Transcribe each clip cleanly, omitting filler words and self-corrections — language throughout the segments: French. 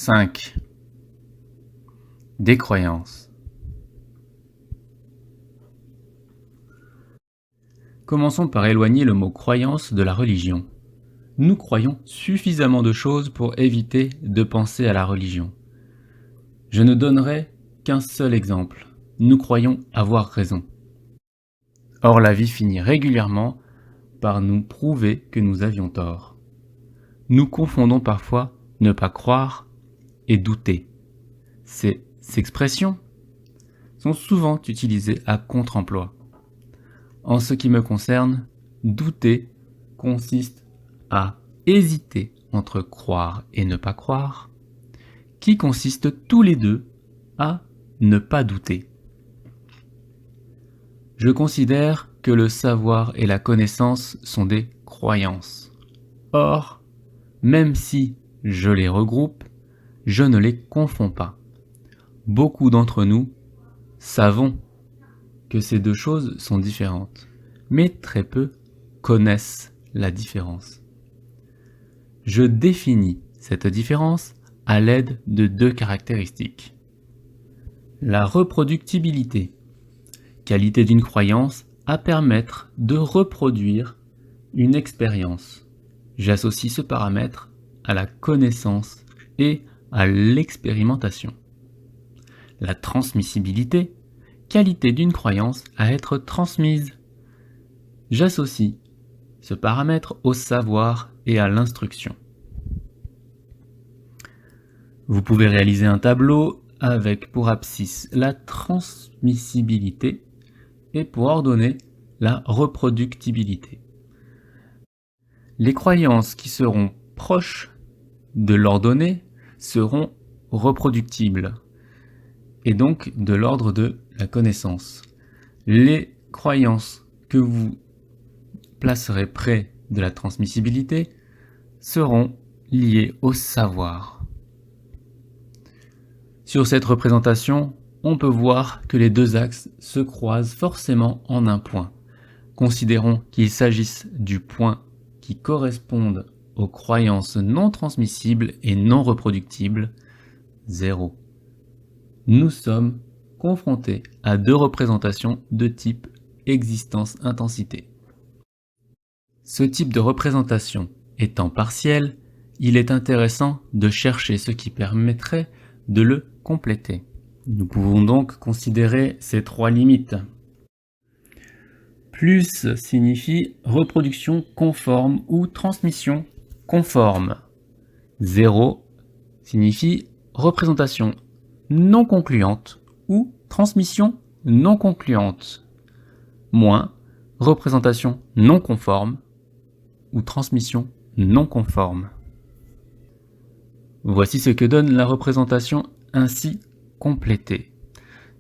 5. Des croyances. Commençons par éloigner le mot croyance de la religion. Nous croyons suffisamment de choses pour éviter de penser à la religion. Je ne donnerai qu'un seul exemple. Nous croyons avoir raison. Or, la vie finit régulièrement par nous prouver que nous avions tort. Nous confondons parfois ne pas croire et douter. Ces expressions sont souvent utilisées à contre-emploi. En ce qui me concerne, douter consiste à hésiter entre croire et ne pas croire, qui consiste tous les deux à ne pas douter. Je considère que le savoir et la connaissance sont des croyances. Or, même si je les regroupe, je ne les confonds pas. Beaucoup d'entre nous savons que ces deux choses sont différentes, mais très peu connaissent la différence. Je définis cette différence à l'aide de deux caractéristiques. La reproductibilité, qualité d'une croyance à permettre de reproduire une expérience. J'associe ce paramètre à la connaissance et à l'expérimentation. La transmissibilité, qualité d'une croyance à être transmise. J'associe ce paramètre au savoir et à l'instruction. Vous pouvez réaliser un tableau avec pour abscisse la transmissibilité et pour ordonnée la reproductibilité. Les croyances qui seront proches de l'ordonnée seront reproductibles et donc de l'ordre de la connaissance. Les croyances que vous placerez près de la transmissibilité seront liées au savoir. Sur cette représentation, on peut voir que les deux axes se croisent forcément en un point. Considérons qu'il s'agisse du point qui correspond aux croyances non transmissibles et non reproductibles, 0. Nous sommes confrontés à deux représentations de type existence-intensité. Ce type de représentation étant partiel, il est intéressant de chercher ce qui permettrait de le compléter. Nous pouvons donc considérer ces trois limites. Plus signifie reproduction conforme ou transmission conforme. 0 signifie représentation non concluante ou transmission non concluante. Moins représentation non conforme ou transmission non conforme. Voici ce que donne la représentation ainsi complétée.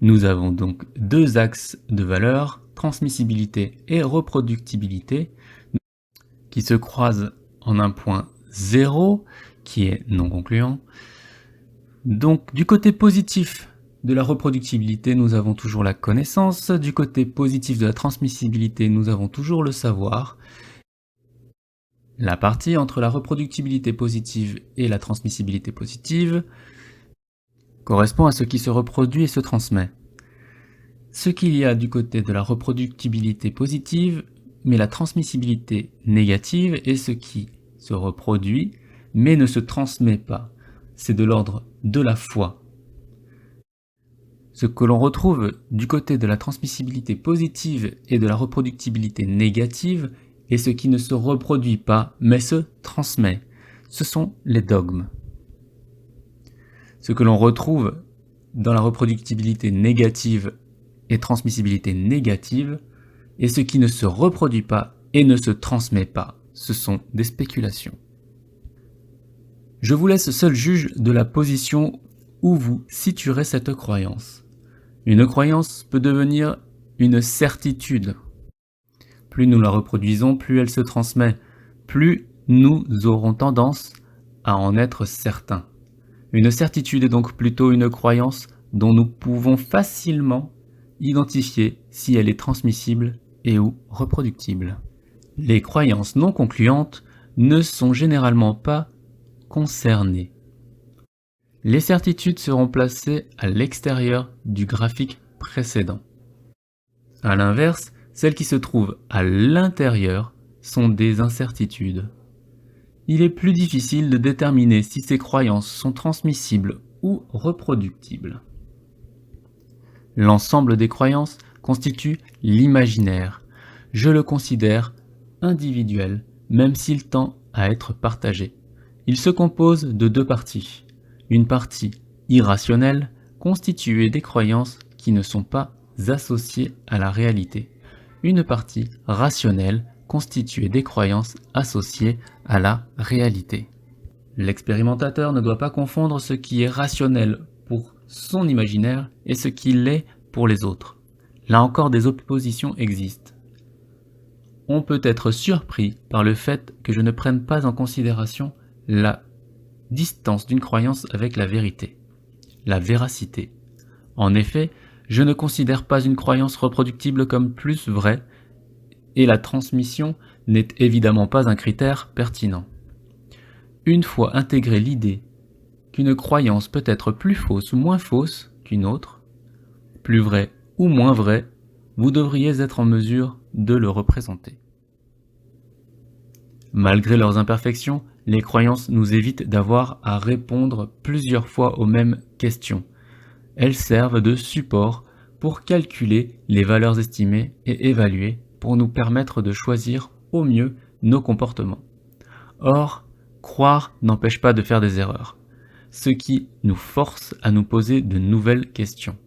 Nous avons donc deux axes de valeur, transmissibilité et reproductibilité, qui se croisent en un point 0 qui est non concluant. Donc du côté positif de la reproductibilité, nous avons toujours la connaissance. Du côté positif de la transmissibilité, nous avons toujours le savoir. La partie entre la reproductibilité positive et la transmissibilité positive correspond à ce qui se reproduit et se transmet. Ce qu'il y a du côté de la reproductibilité positive, mais la transmissibilité négative est ce qui se reproduit, mais ne se transmet pas. C'est de l'ordre de la foi. Ce que l'on retrouve du côté de la transmissibilité positive et de la reproductibilité négative est ce qui ne se reproduit pas, mais se transmet. Ce sont les dogmes. Ce que l'on retrouve dans la reproductibilité négative et transmissibilité négative est ce qui ne se reproduit pas et ne se transmet pas. Ce sont des spéculations. Je vous laisse seul juge de la position où vous situerez cette croyance. Une croyance peut devenir une certitude. Plus nous la reproduisons, plus elle se transmet, plus nous aurons tendance à en être certains. Une certitude est donc plutôt une croyance dont nous pouvons facilement identifier si elle est transmissible et ou reproductible. Les croyances non concluantes ne sont généralement pas concernées. Les certitudes seront placées à l'extérieur du graphique précédent. A l'inverse, celles qui se trouvent à l'intérieur sont des incertitudes. Il est plus difficile de déterminer si ces croyances sont transmissibles ou reproductibles. L'ensemble des croyances constitue l'imaginaire. Je le considère individuel, même s'il tend à être partagé. Il se compose de deux parties. Une partie irrationnelle, constituée des croyances qui ne sont pas associées à la réalité. Une partie rationnelle, constituée des croyances associées à la réalité. L'expérimentateur ne doit pas confondre ce qui est rationnel pour son imaginaire et ce qui l'est pour les autres. Là encore, des oppositions existent. On peut être surpris par le fait que je ne prenne pas en considération la distance d'une croyance avec la vérité, la véracité. En effet, je ne considère pas une croyance reproductible comme plus vraie, et la transmission n'est évidemment pas un critère pertinent. Une fois intégrée l'idée qu'une croyance peut être plus fausse ou moins fausse qu'une autre, plus vraie ou moins vraie, vous devriez être en mesure de le représenter. Malgré leurs imperfections, les croyances nous évitent d'avoir à répondre plusieurs fois aux mêmes questions. Elles servent de support pour calculer les valeurs estimées et évaluer pour nous permettre de choisir au mieux nos comportements. Or, croire n'empêche pas de faire des erreurs, ce qui nous force à nous poser de nouvelles questions.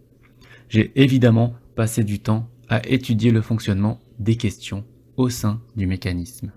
J'ai évidemment passé du temps à étudier le fonctionnement des questions au sein du mécanisme.